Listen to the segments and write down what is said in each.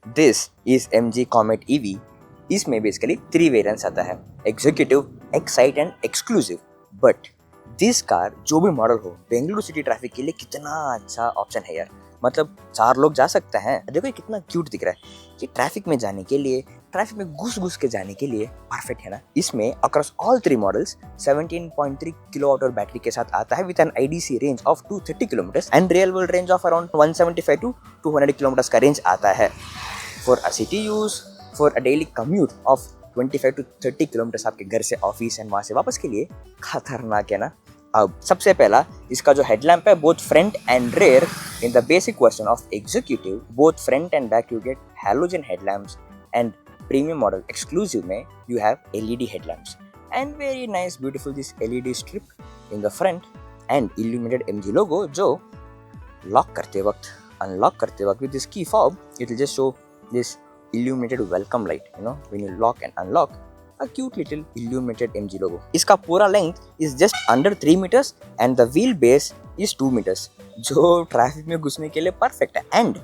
This is MG Comet EV। इसमें basically 3 variants आता है, executive, excite and exclusive. But this car जो भी मॉडल हो, बेंगलुरु सिटी ट्रैफिक के लिए कितना अच्छा ऑप्शन है यार। मतलब 4 लोग जा सकते हैं। देखो ये कितना क्यूट दिख रहा है कि ट्रैफिक में जाने के लिए, ट्रैफिक में घुस के जाने के लिए परफेक्ट है ना। इसमें across all 3 models 17.3 kilowatt battery के साथ आता है with an IDC range of 230 kilometre and real world range of around 175 to 200 kilometre का रेंज आता है। For a city use, for a daily commute of 25 to 30 kilometre आपके घर से ऑफिस एंड वहां से वापस के लिए खतरनाक है ना। अब सबसे पहला इसका जो हेडलैम्प है, both front and rear in the basic version of executive, both front and back you get halogen headlamps and premium model exclusive में you have LED headlamps and very nice beautiful this LED strip in the front and illuminated MG logo जो lock करते वक्त, unlock करते वक्त with this key fob it will just show this illuminated welcome light, you know, when you lock and unlock, a cute little illuminated MG logo. इसका पूरा length is just under 3 meters and the wheel base is 2 meters, जो traffic में घुसने के लिए perfect है। And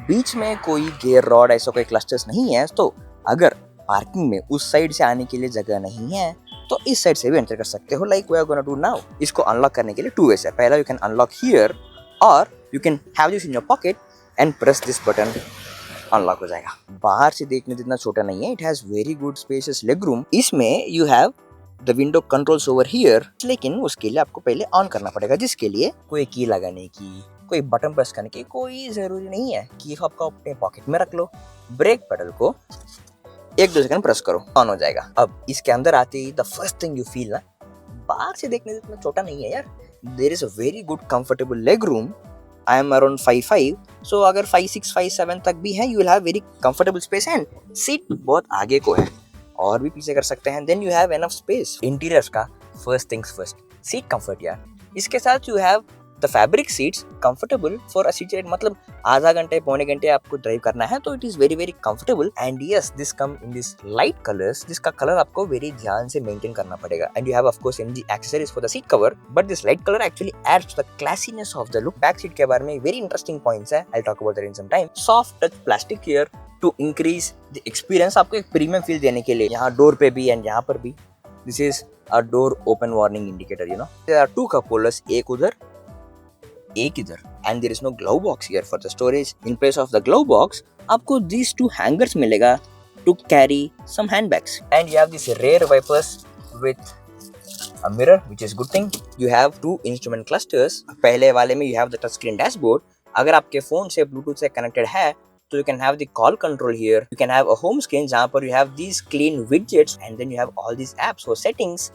बीच में कोई गियर रॉड ऐसा कोई क्लस्टर्स नहीं है, तो अगर पार्किंग में उस साइड से आने के लिए जगह नहीं है तो इस साइड से भी एंटर कर सकते हो, like we are gonna do now. इसको अनलॉक करने के लिए 2 ways है। पहला यू कैन अनलॉक हियर और you can have this in your pocket and press this button, unlock हो जाएगा। बाहर से देखने जितना छोटा नहीं है, it has very good spacious leg room. इसमें you have the window controls over here, लेकिन उसके लिए आपको पहले ऑन करना पड़ेगा, जिसके लिए कोई की लगाने की, कोई बटन प्रेस करने की कोई जरूरी नहीं है। की आपको अपने पॉकेट में रख लो, ब्रेक पेडल को 1-2 सेकंड प्रेस करो, ऑन हो जाएगा। अब इसके अंदर आते ही the first thing you feel ना, बाहर से देखने जितना छोटा नहीं है यार, there is a very good comfortable leg room. I am around 5'5", so अगर 5'6", 5'7" तक भी है, you will have very comfortable space and seat बहुत आगे को है और भी पीछे कर सकते हैं, then you have enough space। Interiors का first things first, seat comfort यार। इसके साथ you have the fabric seats comfortable for a seat ride, मतलब आधा घंटे पौने घंटे आपको ड्राइव करना है तो it is very very comfortable and yes this come in this light colors, जिसका कलर आपको वेरी ध्यान से मेंटेन करना पड़ेगा and you have of course MG accessories for the seat cover, but this light color actually adds to the classiness of the look। back seat के बारे में very interesting points है, I'll talk about that in some time। soft touch plastic here to increase the experience, आपको एक premium feel देने के लिए। यहाँ डोर पे भी एंड यहाँ पर भी this is a door open warning indicator, you know। there are 2 cup holders, एक उधर एक इधर, and there is no glove box here for the storage। in place of the glove box आपको these 2 hangers मिलेगा to carry some handbags and you have this rear wipers with a mirror which is good thing। you have 2 instrument clusters। पहले वाले में you have the touch screen dashboard। अगर आपके phone से Bluetooth से connected है तो you can have the call control here। you can have a home screen जहाँ पर you have these clean widgets and then you have all these apps for settings।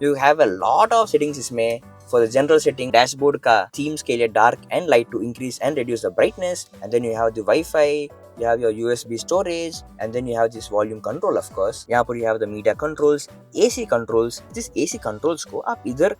you have a lot of settings इसमें। for the general setting, dashboard का themes के लिए dark and light to increase and reduce the brightness, and then you have the Wi-Fi, you have your USB storage, and then you have this volume control of course। यहाँ पर you have the media controls, AC controls। this AC controls को आप इधर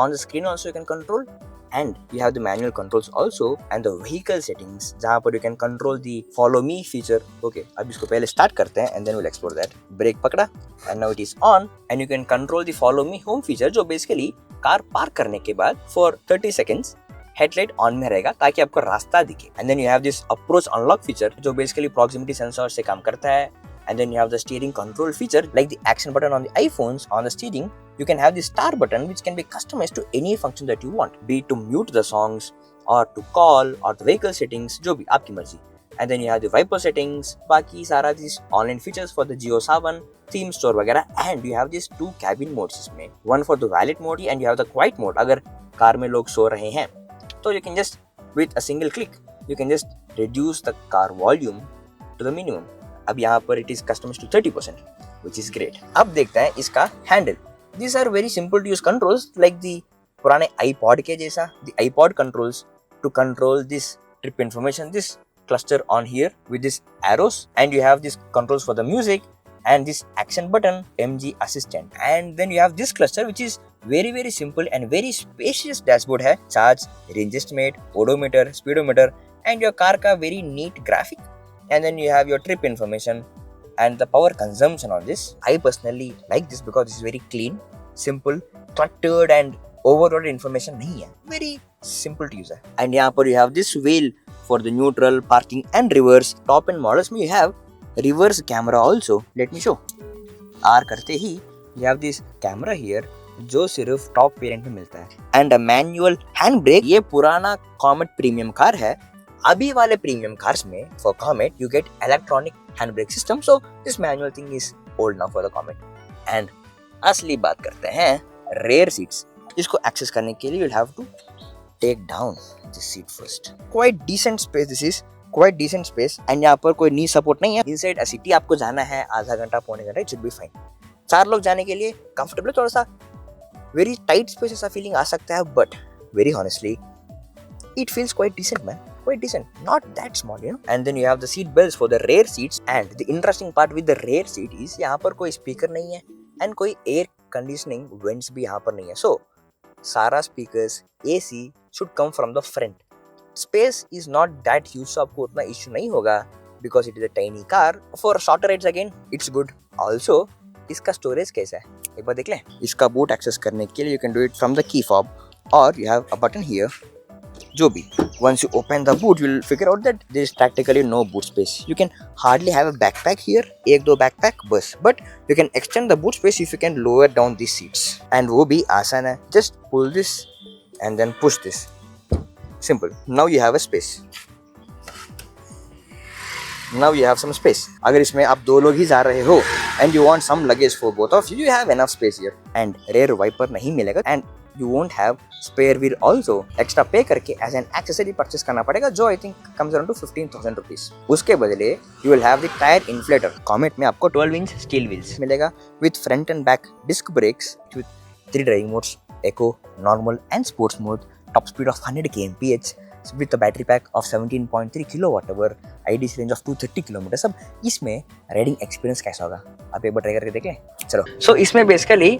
on the screen also you can control, and you have the manual controls also and the vehicle settings जहाँ पर you can control the follow me feature। okay, अब इसको पहले start करते हैं and then we'll explore that। brake पकड़ा and now it is on and you can control the follow me home feature, जो basically car park करने के बाद for 30 seconds हेडलाइट ऑन में रहेगा ताकि आपको रास्ता दिखे। And then you have this approach unlock feature जो बेसिकली प्रॉक्सिमिटी सेंसर से काम करता है। And then you have the steering control feature like the action button on the iPhones on the steering। you can have the star button which can be customized to any function that you want, be it to mute the songs or to call or the vehicle settings, जो भी आपकी मर्जी। and then you have the wiper settings, बाकी सारा these online features for the Jio Savan, theme store वगैरह, and you have these 2 cabin modes इसमें, one for the valet mode and you have the quiet mode। अगर car में लोग सो रहे हैं तो you can just with a single click you can just reduce the car volume to the minimum। अब यहाँ पर it is customized to 30% which is great। अब देखते हैं इसका handle। these are very simple to use controls like the पुराने iPod के जैसा, the iPod controls to control this trip information, this cluster on here with this arrows, and you have this controls for the music and this action button MG assistant, and then you have this cluster which is very very simple and very spacious dashboard है, charge, range estimate, odometer, speedometer and your car का very neat graphic, and then you have your trip information and the power consumption on this। I personally like this because this is very clean, simple, cluttered and overloaded information नहीं है, very simple to use है। and यहाँ पर you have this wheel for the neutral, parking and reverse. Top end models में you have reverse camera also. Let me show. R करते ही you have this camera here जो सिर्फ top variant में मिलता है. And a manual hand brake. ये पुराना comet premium car है. अभी वाले प्रीमियम कार्स में for comet you get electronic hand brake system. So this manual thing is old now for the comet. And असली बात करते हैं रेयर सीट्स. इसको एक्सेस करने के लिए you have to take down this seat first. Quite decent space. This is quite decent space. And यहाँ पर कोई नी सपोर्ट नहीं है. इनसाइड अ सिटी आपको जाना है आधा घंटा पौने घंटा, इट शुड बी फाइन. 4 लोग जाने के लिए कंफर्टेबल. थोड़ा सा वेरी टाइट स्पेस ऐसा फीलिंग आ सकता है, but very honestly it feels quite decent, man. Quite decent. Not that small, you know. And then you have the seat belts for the rear seats. And the interesting part with the rear seat is यहाँ पर कोई speaker नहीं है and कोई air conditioning vents भी यहाँ पर नहीं है. So सारा speakers AC should come from the front. Space is not that huge, so आपको उतना issue नहीं होगा because it is a tiny car. For shorter rides again, it's good. Also इसका storage कैसा है एक बार देख लें. इसका boot access करने के लिए you can do it from the key fob or you have a button here. जो भी once you open the boot you'll figure out that there is practically no boot space. You can hardly have a backpack here. एक दो backpack बस. But you can extend the boot space if you can lower down these seats. And वो भी आसान है. Just pull this and then push this. Simple. Now you have a space. Now you have some space. अगर इसमें आप 2 लोग ही जा रहे हो and you want some luggage for both of you, you have enough space here. And rear wiper नहीं मिलेगा and you won't have spare wheel also. Extra pay करके as an accessory purchase करना पड़ेगा जो I think comes around to 15,000 rupees. उसके बदले you will have the tire inflator. Comet में आपको 12 inch steel wheels मिलेगा with front and back disc brakes with 3 driving modes: Eco, Normal and Sports mode. Top speed of 100 kmph with a battery pack of 17.3 kWh. IDC range of 230 km. अब इसमें riding experience कैसा होगा आप एक बार try करके देख लें. चलो. So इसमें बेसिकली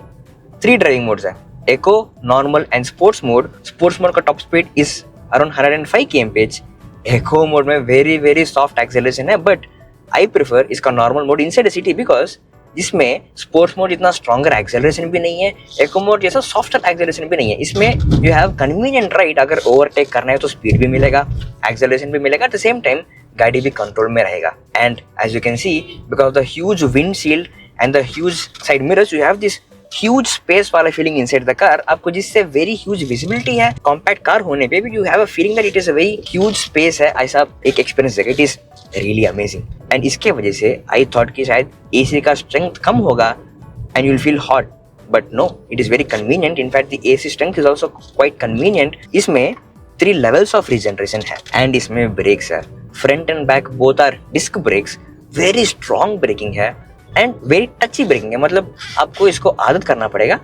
3 ड्राइविंग मोड्स है. Eco, Normal and Sports mode. Sports mode का top speed is around 105 kmph. Eco mode में very soft acceleration है, but I prefer इसका normal mode inside the city because इसमें sports mode इतना stronger acceleration भी नहीं है, eco mode जैसा softer acceleration भी नहीं है. इसमें you have convenient ride. अगर overtake करना है तो speed भी मिलेगा, acceleration भी मिलेगा, at the same time गाड़ी भी control में रहेगा. And as you can see, because of the huge windshield and the huge side mirrors, you have this huge space वाला feeling inside the car. आपको जिससे very huge visibility है. Compact car होने पे भी you have a feeling that it is a very huge space है. ऐसा एक experience है. It is really amazing. And इसके वजह से I thought कि शायद AC का strength कम होगा and you will feel hot. But no, it is very convenient. In fact, the AC strength is also quite convenient. इसमें 3 levels of regeneration है. And इसमें brakes है. Front and back both are disc brakes. Very strong braking है. And very touchy braking है. मतलब आपको इसको आदत करना पड़ेगा.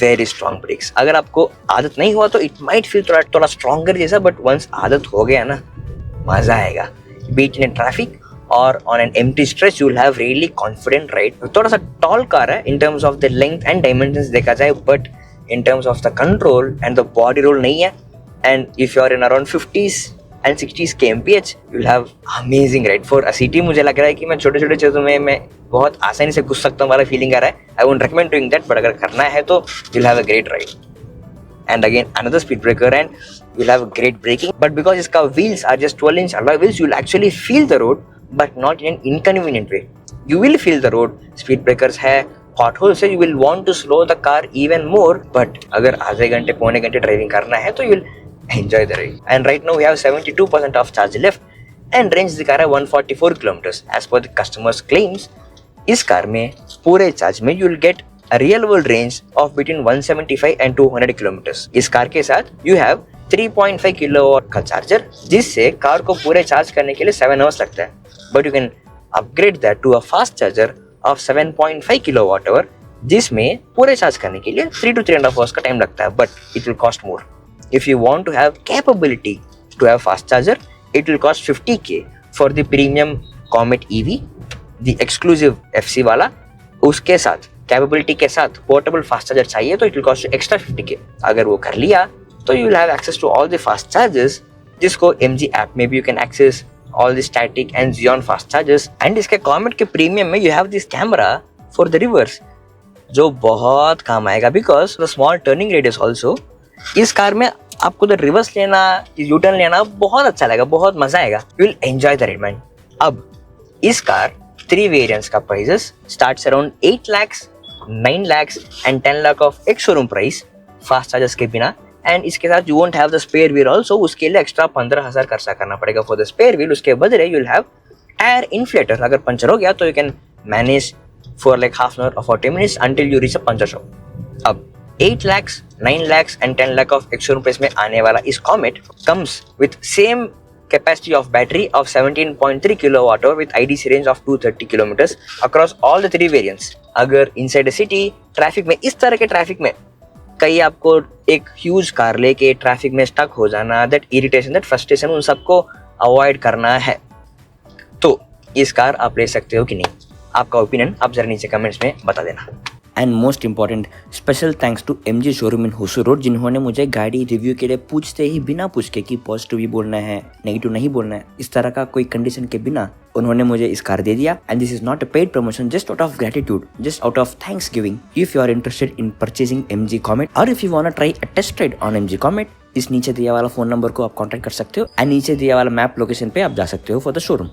Very strong brakes. अगर आपको आदत नहीं हुआ तो इट माइट फील थोड़ा स्ट्रॉन्गर जैसा, बट वंस आदत हो गया ना मजा आएगा. बीच इन ट्रैफिक और on an empty stretch you will have really confident ride. थोड़ा सा टॉल कार है in terms of the length and dimensions देखा जाए, but in terms of the control and the body roll नहीं है. And if you are in around 50s and 60s kmph you will have amazing ride. for a city मुझे लग रहा है कि मैं छोटे चीज़ों में मैं बहुत आसानी से घुस सकता हूँ वाला फीलिंग आ रहा है. I won't recommend doing that, but अगर करना है तो you'll have a great ride. And again another speed breaker and you'll have a great braking. But because इसका wheels are just 12 inch alloy wheels, you'll actually feel the road but not in an inconvenient way. You will feel the road. Speed breakers है, potholes है, you will want to slow the car even more. But अगर आधे घंटे पौने घंटे driving करना है तो you'll enjoy the ride. And right now we have 72% of charge left and range दिखा रहा है 144 kilometers. As per the customers claims, इस कार में पूरे चार्ज में you will get a real world range of between 175 and 200 kilometers. इस car के साथ you have 3.5 किलोवाट का चार्जर जिससे कार को पूरे चार्ज करने के लिए 7 hours लगता है. But you can upgrade that to a fast charger of 7.5 kilowatt hour जिसमें पूरे चार्ज करने के लिए 3 to 3.5 hours का टाइम लगता है, but it will cost more. If you want to have capability to have fast charger, it will cost 50k for the premium Comet EV, the exclusive FC वाला. उसके साथ capability के साथ portable fast charger चाहिए तो it will cost you extra 50k. अगर वो कर लिया तो you will have access to all the fast chargers जिसको MG app में भी you can access all the static and Xeon fast chargers. and इसके Comet के प्रीमियम में you have this camera for the reverse जो बहुत काम आएगा because the small turning radius also. इस कार में आपको तो रिवर्स लेना, यू टर्न लेना बहुत अच्छा लगेगा, बहुत मजा आएगा, you will enjoy the ride. अब इस कार 3 वेरिएंट्स का prices starts around 8 lakhs, 9 lakhs and 10 lakh of एक शोरूम प्राइस फास्ट चार्जर्स के बिना। एंड इसके साथ you won't have the spare wheel also, उसके लिए एक्स्ट्रा 15,000 खर्चा करना पड़ेगा फॉर द स्पेयर व्हील। उसके बदले you will have tyre inflator, अगर पंचर हो गया तो you can manage for like half an hour और 40 minutes until you reach a puncture shop. अब 8 lakhs, 9 lakhs and 10 lakh of एक शोरूम प्राइस में आने वाला इस Comet comes with same capacity of battery of 17.3 kilowatt hour with IDC range of 230 kilometers across all the 3 variants। अगर inside a city traffic में, इस तरह के ट्रैफिक में कहीं आपको एक ह्यूज कार लेके ट्रैफिक में स्टक हो जाना, दैट इरिटेशन, दैट फ्रस्ट्रेशन, उन सबको अवॉइड करना है तो इस कार आप ले सकते हो कि नहीं। आपका ओपिनियन आप जरा नीचे कमेंट्स में बता देना। And most important special thanks to MG showroom in Hosur road, जिन्होंने मुझे गाड़ी रिव्यू के लिए पूछते ही बिना पूछ के कि पॉजिटिव ही बोलना है, नेगेटिव नहीं बोलना है, इस तरह का कोई कंडीशन के बिना उन्होंने मुझे इस कार दे दिया। And this is not a paid promotion, just out of gratitude, just out of thanks giving. If you are interested in purchasing MG Comet और if you want to try a test ride on MG Comet, इस नीचे दिया वाला phone number को आप contact कर सकते हो एंड नीचे दिया वाला मैप लोकेशन पे आप जा सकते हो फॉर द शोरूम।